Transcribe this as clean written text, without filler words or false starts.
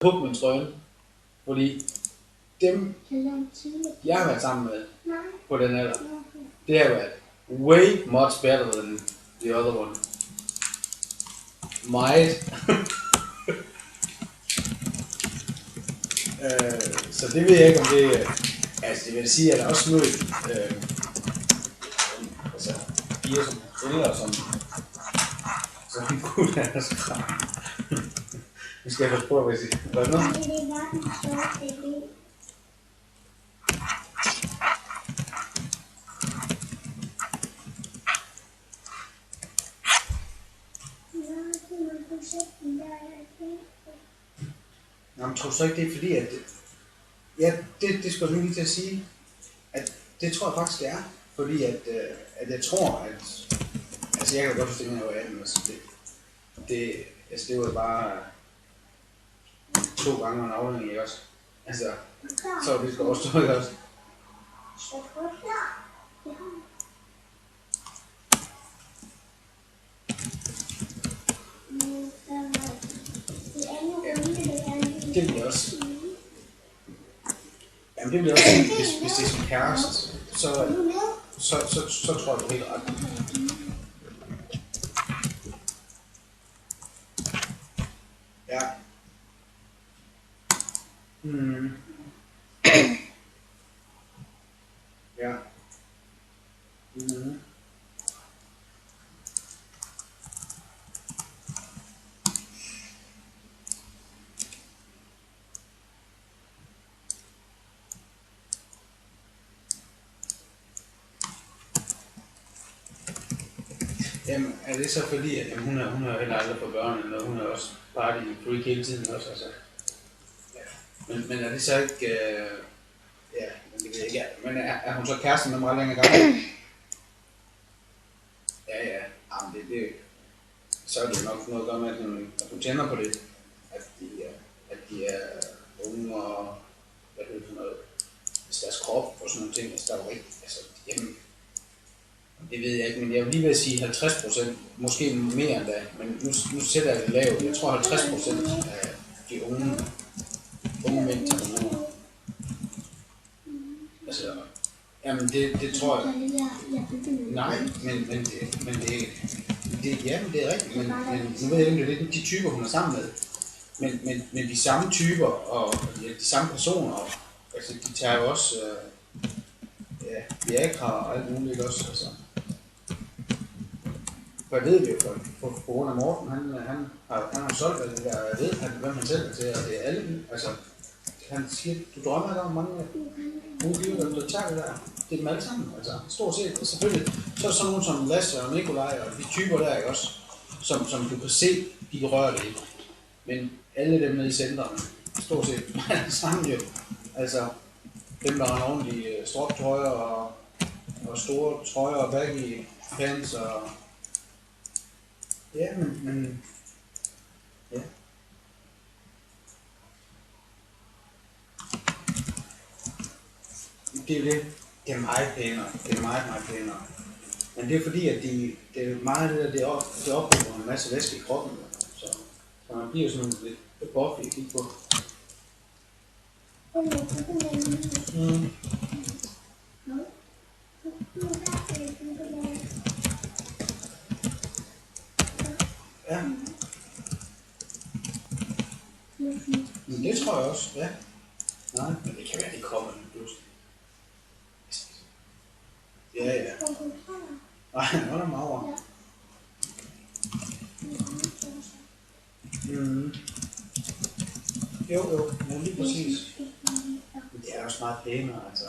hug med trøjen, fordi dem, jeg har været sammen med på den alder, det har været way much better than the other one. Meget. Så det ved jeg ikke om det, altså det vil sige, at der også mødt altså piger som ældre, som kunne have skræm. Nu skal jeg prøve, hvad jeg siger. Hvad er det noget? Jamen, tror du så ikke, det er fordi, at ja, det skulle jeg lige til at sige, at det tror jeg faktisk, det er, fordi at jeg tror, at altså jeg kan godt forstå, at jeg var 18, altså det var bare 2 gange en afhængig, ikke også? Altså, så det skal også stå, ikke også? Det bliver også. Jamen det bliver også, hvis det er som kæreste, så tror jeg, du er helt ret. Ja. Ja. Jamen, er det så fordi, at hun har heller aldrig fået børn, eller hun er også party freak hele tiden også, altså? Ja. Men er det så ikke, ja, det ved jeg ikke, men er hun så kæresten med meget længere gammel? Ja, jamen det, så er det nok noget at gøre med, at hun tænder på det, at de er unge og, hvad det er for noget, altså deres krop og sådan nogle ting, altså der er jo ikke, altså hjemme. Det ved jeg ikke, men jeg vil lige ved at sige 50%, måske mere end da, men nu sætter jeg det lavt. Jeg tror 50% af de unge mænd tager hormoner. Altså, jamen det tror jeg. Nej, men det er rigtigt, men nu ved jeg ikke, om det er de typer, hun er sammen med. Men de samme typer og de samme personer, altså de tager jo også, Viagra og alt muligt også, altså. For jeg ved det jo, på grund af Morten, han har solgt alt det der, jeg ved, hvem han selv er til, og det er alle, altså, han siger, du drømmer ikke om mange unge piger, der tager det der, det er dem alle sammen, altså, stort set, selvfølgelig, så er der sådan nogen som Lasse og Nikolaj, og de typer der, ikke også, som du kan se, de rører det ikke, men alle dem nede i centrene, stort set, alle sammen jo, altså, dem der har rundt i stroptrøjer og store trøjer og baggy pants og ja, men ja. Det er det. Det er meget pænere. Det er meget pænere. Men det er fordi, at det er meget det der, det opbygger en masse væske i kroppen. Så man bliver sådan lidt buffy at kigge på. Ja. Men det tror jeg også, ja. Nej, men det kan være, det kommer lige pludselig. Ja. Nej, nu er der meget. Jo, men lige præcis. Men det er også meget pænere, altså.